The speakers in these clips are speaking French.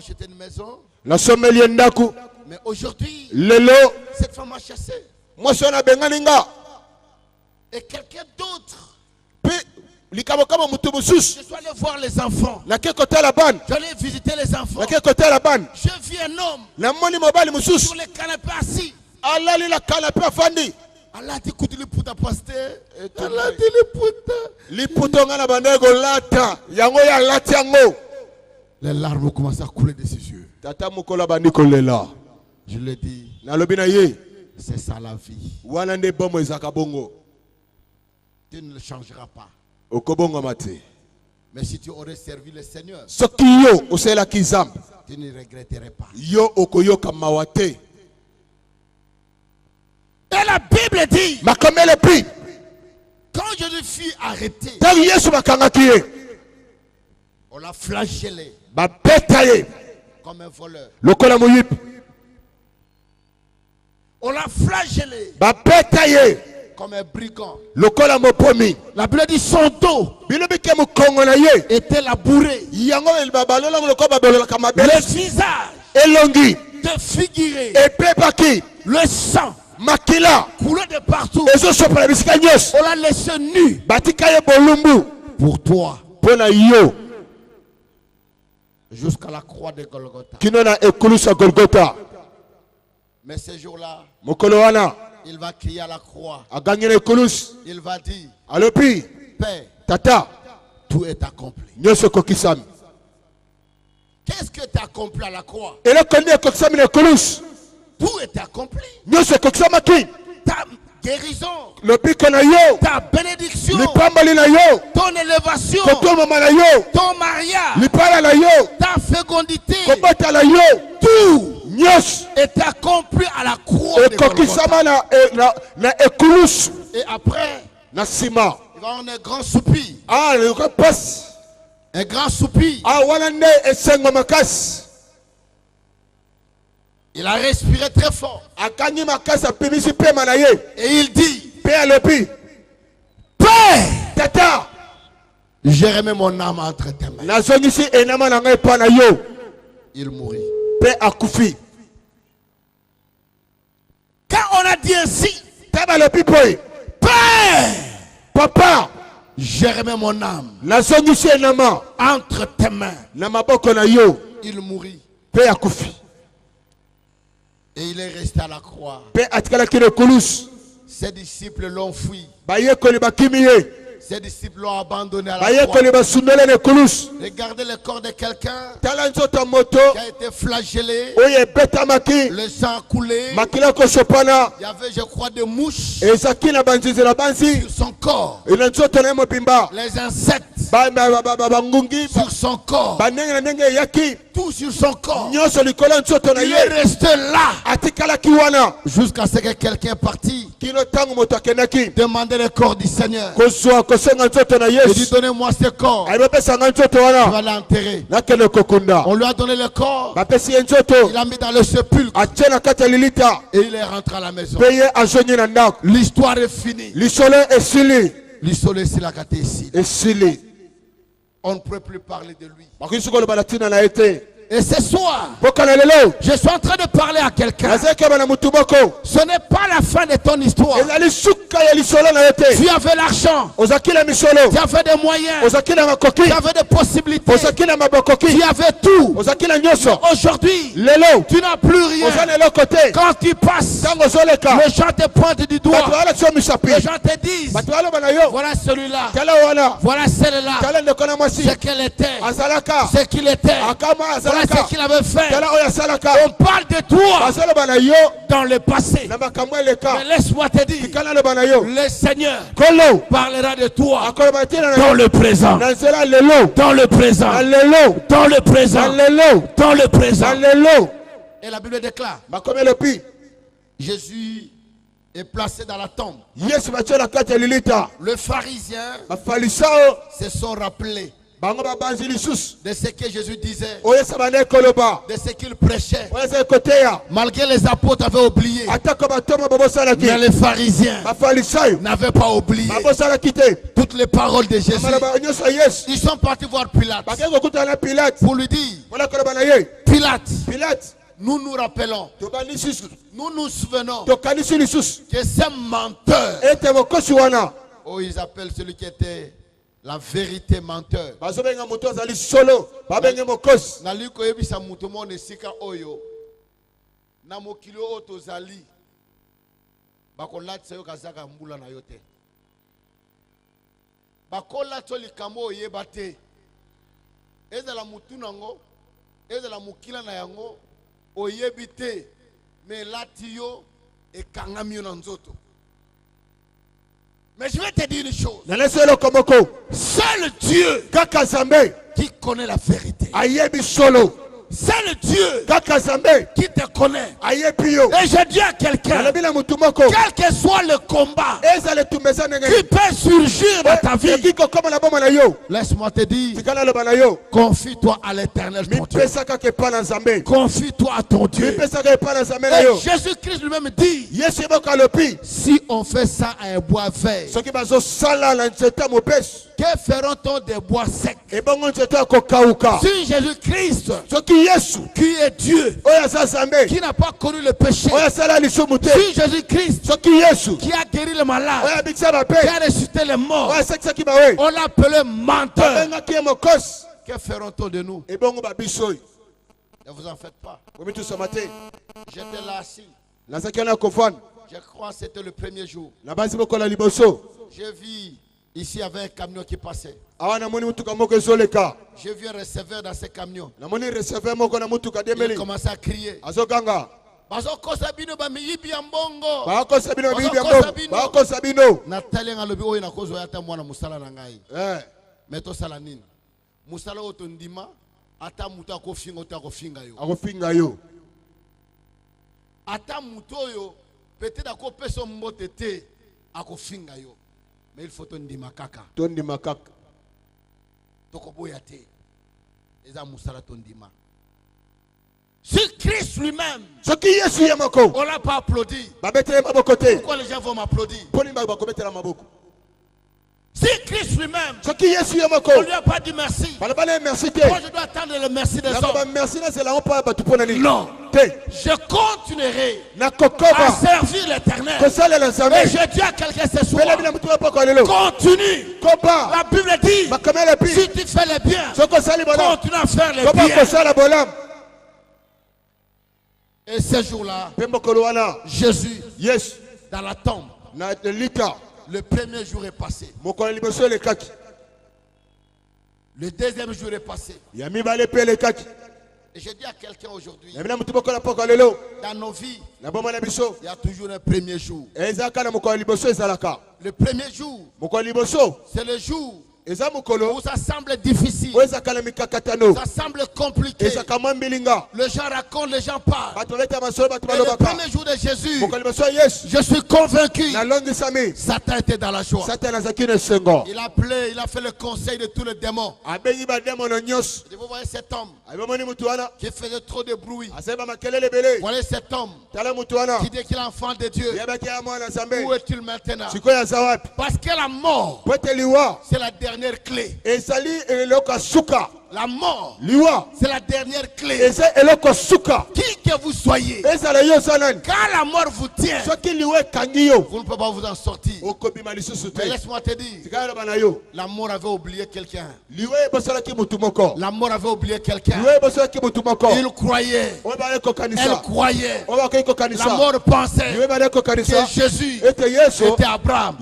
acheté une maison. La sommelier ndaku. Mais aujourd'hui, Lelo. cette femme a chassé. Moi je na benganinga. Et quelqu'un d'autre. Je dois aller voir les enfants. J'allais visiter les enfants. Je vis un homme sur les canapés assis. Allah dit écoute les puta pasteur. Allah dit les puta. Les puta ngana bandego lata. Yango ya lati yango. Les larmes commencent à couler de ses yeux. Tata mukola bandiko lela. Je le dis. Nalobi na ye. C'est ça la vie. Wana nde bomo ezaka bongo. Tu ne le changeras pas. Mais si tu aurais servi le Seigneur, tu ne regretterais pas. Et la Bible dit, quand je fus arrêté, on l'a flagellé comme un voleur. On l'a flagellé comme un brigand. La Bible dit son dos était labouré. Le visage défiguré. Le sang coulait de partout. On l'a laissé nu pour toi. Jusqu'à la croix de Golgotha. Mais ce jour-là, il va crier à la croix. Il va dire, Père, Tata, tout est accompli. Qu'est-ce que tu as accompli à la croix? Tout est accompli. Ta guérison, ta bénédiction, ton élévation, ton mariage, ta fécondité, tout est accompli à la croix de Golgotha. Et après, il va y avoir un grand soupir. Un grand soupir. Il a respiré très fort. Et il dit, Père, Tata, j'ai remis mon âme entre tes mains. Il mourit. Quand on a dit ainsi, Père, Papa, j'ai remis mon âme entre tes mains. Il mourit. Et il est resté à la croix. Ses disciples l'ont fui. Ses disciples l'ont abandonné à la croix. Regardez le corps de quelqu'un qui a été flagellé. Le sang a coulé. Il y avait, je crois, des mouches sur son corps. Les insectes sur son corps. Tout sur son corps. Il est resté là jusqu'à ce que quelqu'un parti demander le corps du Seigneur. Il dit donnez-moi ce corps. Je vais l'enterrer. On lui a donné le corps. Il l'a mis dans le sépulcre. Et il est rentré à la maison. L'histoire est finie. L'histoire est ici. On ne peut plus parler de lui. Et ce soir, je suis en train de parler à quelqu'un. Ce n'est pas la fin de ton histoire. Tu avais l'argent. Tu avais des moyens. Tu avais des possibilités. Tu avais tout. Aujourd'hui, tu n'as plus rien. Quand tu passes, les gens te pointent du doigt. Les gens te disent, voilà celui-là. Voilà celle-là. Ce qu'elle était. Ce qu'il était. Voilà ce qu'il avait fait. On parle de toi dans le passé. Mais laisse-moi te dire, le Seigneur parlera de toi dans le présent. Dans le présent. Dans le présent. Dans le présent. Et la Bible déclare, Jésus est placé dans la tombe. Les pharisiens se sont rappelés de ce que Jésus disait, de de ce qu'il prêchait. Malgré les apôtres avaient oublié, mais les pharisiens n'avaient pas oublié toutes les paroles de Jésus. Ils sont partis voir Pilate pour lui dire, Pilate, nous nous rappelons, nous nous souvenons que ces menteurs, oh, ils appellent celui qui était la vérité menteur. Mais je vais te dire une chose. Seul Dieu qui connaît la vérité. C'est le Dieu qui te connaît. Et je dis à quelqu'un, quel que soit le combat qui peut surgir dans ta vie, laisse-moi te dire, confie-toi à l'Éternel ton Dieu. Confie-toi à ton Dieu. Et Jésus-Christ lui-même dit, si on fait ça à un bois vert, que feront-on des bois secs? Si Jésus-Christ, qui est Dieu, qui n'a pas connu le péché, si Jésus-Christ, qui a guéri les malades, qui a ressuscité les morts, on l'appelait menteur, que feront-on de nous? Ne vous en faites pas. J'étais là assis. Je crois que c'était le premier jour. J'ai vu ici, il y avait un camion qui passait. J'ai vu un receveur dans ce camion. Il commençait à crier. Mais il faut tondima kaka. Tokoboyate. Eza musala tondima. Si Christ lui-même, on l'a pas applaudi, pourquoi les gens vont m'applaudir? Si Christ lui-même, on lui a pas dit merci, moi je dois attendre le merci des hommes. Non, je continuerai à servir l'Éternel. Et je dis à quelqu'un ce soir, continue. La Bible dit, si tu fais le bien, continue à faire le bien. Et ce jour-là, Jésus, dans la tombe, le premier jour est passé. Le deuxième jour est passé. Et je dis à quelqu'un aujourd'hui, dans nos vies, il y a toujours un premier jour. Le premier jour, c'est le jour où ça semble difficile, ça semble compliqué. Les gens racontent, les gens parlent. Et le premier jour de Jésus, je suis convaincu, Satan était dans la joie. Il a appelé, il a fait le conseil de tous les démons. Et vous voyez cet homme qui faisait trop de bruit. Vous voyez cet homme qui dit qu'il est enfant de Dieu. Où est-il maintenant? Parce que la mort, c'est la dernière clé. La mort, c'est la dernière clé. Qui que vous soyez, quand la mort vous tient, vous ne pouvez pas vous en sortir. Mais laisse-moi te dire, la mort avait oublié quelqu'un. La mort avait oublié quelqu'un. Il croyait, elle croyait. La mort pensait que Jésus était Abraham,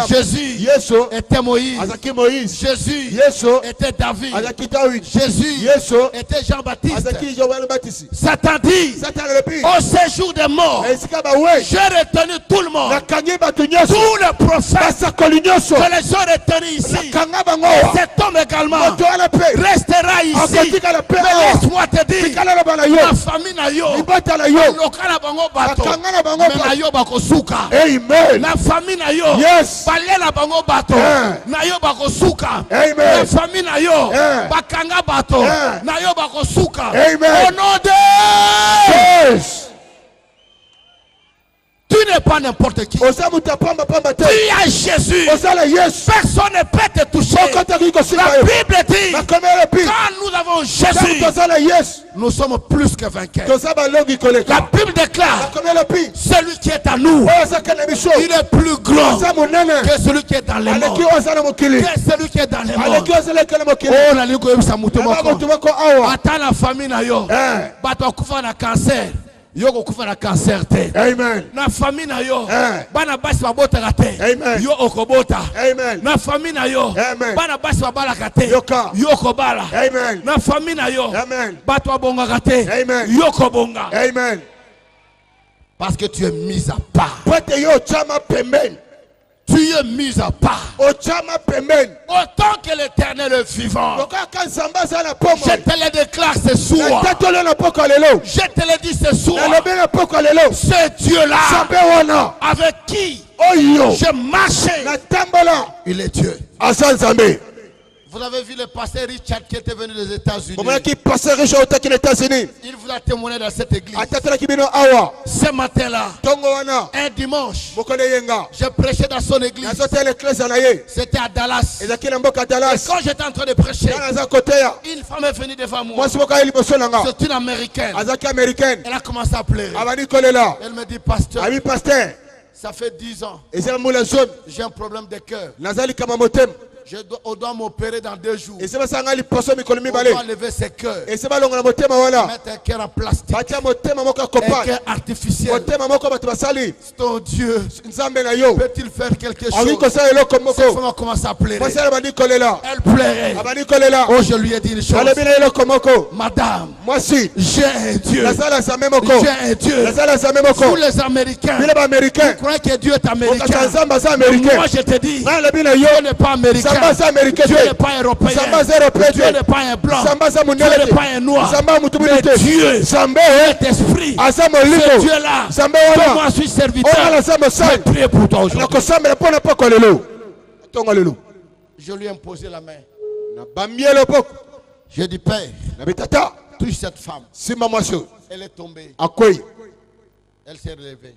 Jésus était Moïse, Jésus était David, Jésus était Jean-Baptiste. Satan dit, au séjour des morts, j'ai retenu tout le monde, tous les prophètes, je les ai retenus ici. Et cet homme également restera ici. Mais laisse-moi te dire, la famille na yo, lokala bango bato, mais na yo bako suka. La famille na yo, balela bango bato, na yo bako suka. La famille na na yo bakanga bato na yo bakosuka Amen. au nom de Yes. tu n'es pas n'importe qui. Tu as Jésus. Personne ne peut te toucher. La Bible dit quand nous avons Jésus, nous sommes plus que vainqueurs. La Bible déclare celui qui est à nous, il est plus grand que celui qui est dans les morts, que celui qui est dans les morts. Oh, la ligue est attends la famille na yo bato kufa na cancer. Yo kufa na cancer te. Amen. Na famille na yo bana basi babota te. Yo okobota. Amen. Na famille na yo bana basi babalaka te. Yo kobala. Amen. Na famille na yo bato abongaka te. Amen. Yo kobonga. Amen. Parce que tu es mis à part. Tu es mis à part. Autant que l'Éternel est vivant, je te le déclare ce soir. Je te le dis ce soir. Ce Dieu-là avec qui je marchais, il est Dieu. Vous avez vu le pasteur Richard qui était venu des États-Unis. Il vous a témoigné dans cette église. Ce matin-là, un dimanche, je prêchais dans son église. C'était à Dallas. Et quand j'étais en train de prêcher, une femme est venue devant moi. C'est une Américaine. Elle a commencé à pleurer. Elle me dit, pasteur, ça fait 10 ans. J'ai un problème de cœur. On doit m'opérer dans 2 jours. On doit lever ses cœurs. Mettre un cœur en plastique. Un cœur artificiel. Ton Dieu peut-il faire quelque chose? Cette femme a commencé à pleurer. Elle pleurait. Oh, je lui ai dit une chose. Madame, j'ai un Dieu. J'ai un Dieu. Tous les Américains, vous croyez que Dieu est américain. Moi je te dis, Dieu n'est pas américain. Dieu n'est pas européen. Dieu n'est pas un blanc. Dieu n'est pas un noir. Mais Dieu est esprit. Ce Dieu-là, comme moi je suis serviteur, je prie pour toi aujourd'hui. Je lui ai imposé la main. Je dis, Père, touche cette femme. Elle est tombée. Elle s'est relevée.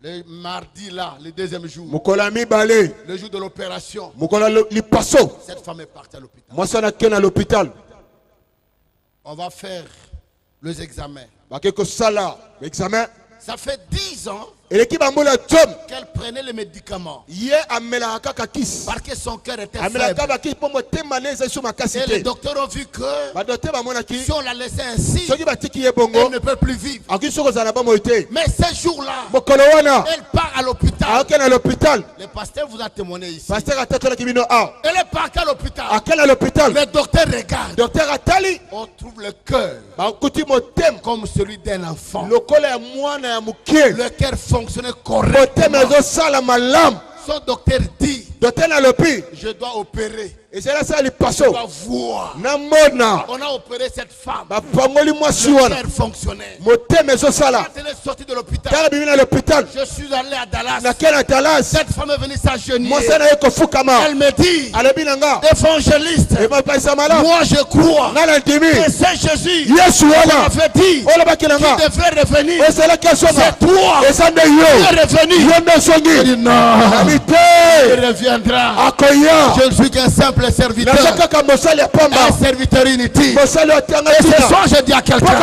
Le mardi là, le 2e jour, le jour de l'opération, cette femme est partie à l'hôpital. On va faire les examens. Ça fait 10 ans qu'elle prenait les médicaments parce que son cœur était faible. Et les docteurs ont vu que si on la laissait ainsi, elle ne peut plus vivre. Mais ce jour-là, elle part à l'hôpital. Le pasteur vous a témoigné ici. Elle est partie à l'hôpital. Le docteur regarde. On trouve le cœur comme celui d'un enfant. Le cœur fonctionnait correctement. Son docteur dit, je dois opérer. Je dois voir. On a opéré cette femme. Le cœur fonctionnait. Quand elle est sortie de l'hôpital, je suis allé à Dallas. Cette femme est venue s'agenouiller. Elle me dit, évangéliste, moi je crois que c'est Jésus qui avait dit qu'il devrait revenir. C'est toi qui es revenu. Je dis non, il reviendra. Je ne suis qu'un simple serviteur, un serviteur inutile. Et ce soir je dis à quelqu'un,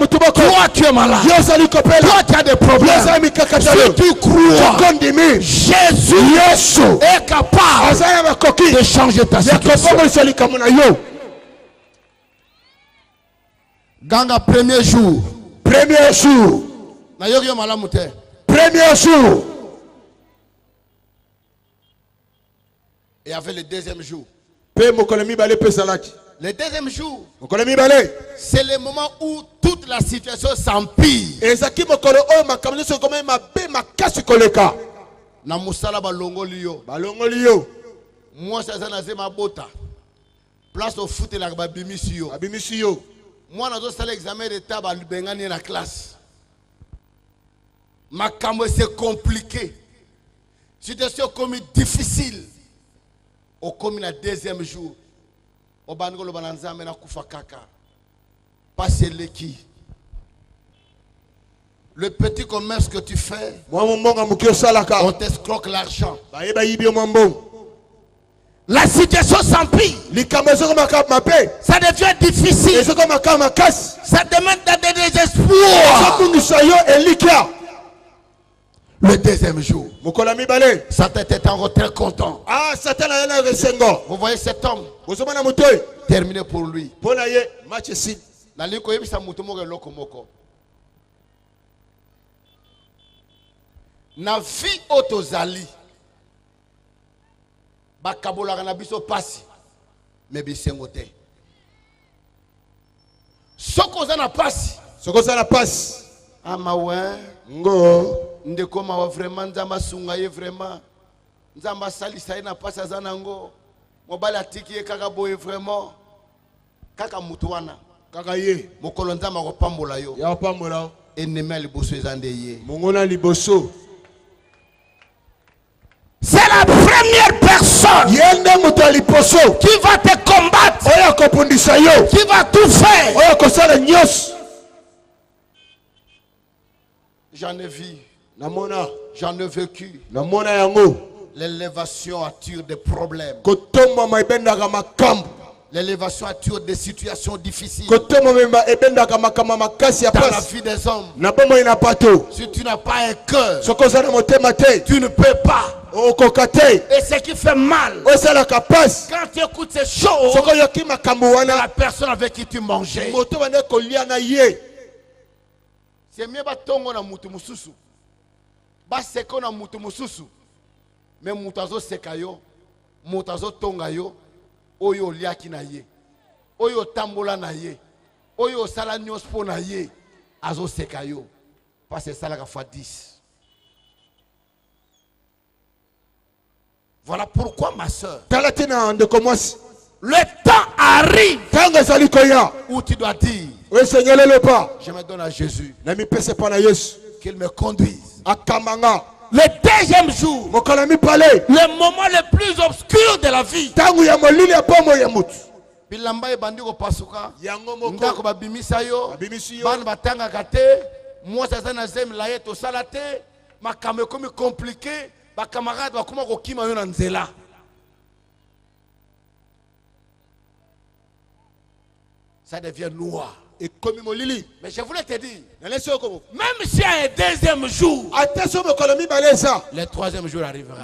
toi tu es malade, toi tu as des problèmes, si tu crois, Jésus est capable de changer ta situation. Ganga, premier jour, et avec le 2e jour. Le 2e jour, c'est le moment où toute la situation s'empire. Na musala balongoli yo. Moi ça na zema bota. Place au foot la babimisi yo. Moi na zo sala examen d'état ba bengani na classe. Makambo c'est compliqué. Situation comme difficile. Au comme le 2e jour, Le petit commerce que tu fais, on t'escroque l'argent. La situation s'empire. Ça devient difficile. Ça demande des désespoirs. Le deuxième jour, Satan était en retrait content. Vous voyez cet homme, terminé pour lui. Na vie otozali bakabolaka na biso pasi me bisengo te soko za na pasi amawe ngo ndeko mawa vraiment nzamba sunga ye vraiment nzamba salisa ye na pasi azana ngo mobali atiki ye kaka boye vraiment kaka mutu wana kaka ye mokolo nzamba ko pambola yo ya pambola ennemi liboso ezande ye mongona liboso. C'est la première personne qui va te combattre, qui va tout faire. J'en ai vu, j'en ai vécu. L'élévation attire des problèmes. L'élévation attire des situations difficiles dans la vie des hommes. Si tu n'as pas un cœur, tu ne peux pas. Et ce qui fait mal, quand tu écoutes ces choses, la personne avec qui tu mangeais. C'est mieux batongo na mutu mususu. Ba seko na mutu mususu. Mais mutazo sekayo, mutazo tonga yo, oyo liaki na ye. Oyo tambola na ye. Oyo sala nyospo na ye. Azo sekayo. Parce que ça la fois 10. Voilà pourquoi ma soeur, le temps arrive où tu dois dire, je me donne à Jésus, qu'il me conduise. Le deuxième jour, le moment le plus obscur de la vie, bilamba ebandi ko pasuka ndako babimisa yo bana batanga kate moi ça na zem la yeto salate makambo komi compliqué ba camarade ba kuma ko kima yo na nzela. Ça devient noir. Et comme molili. Mais je voulais te dire, même s'il y a un deuxième jour, le troisième jour arrivera.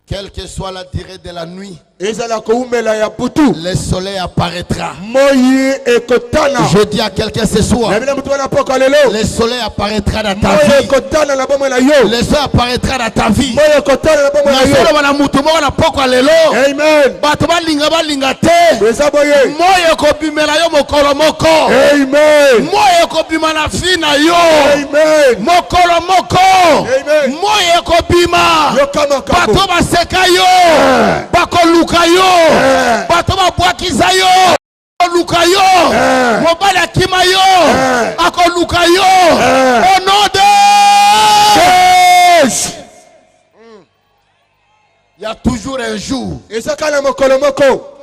Quelle que soit la durée de la nuit, le soleil apparaîtra. Je dis à quelqu'un ce soir, le soleil apparaîtra dans ta vie. Le soleil apparaîtra dans ta vie. Sekayo, bako lukayo, bato ba bwakizayo, lukayo, mobali akimayo, ako lukayo, au nom de Jésus. Il y a toujours un jour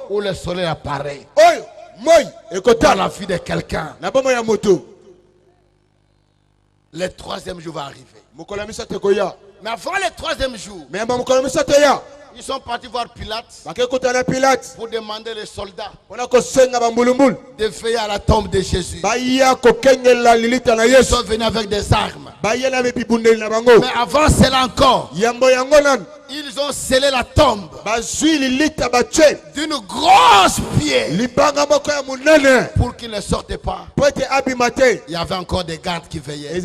où le soleil apparaît dans la vie de quelqu'un. Le troisième jour va arriver. Mais avant le troisième jour, ils sont partis voir Pilate pour demander les soldats de veiller à la tombe de Jésus. Ils sont venus avec des armes. Mais avant cela encore, ils ont scellé la tombe d'une grosse pierre pour qu'ils ne sortent pas. Il y avait encore des gardes qui veillaient.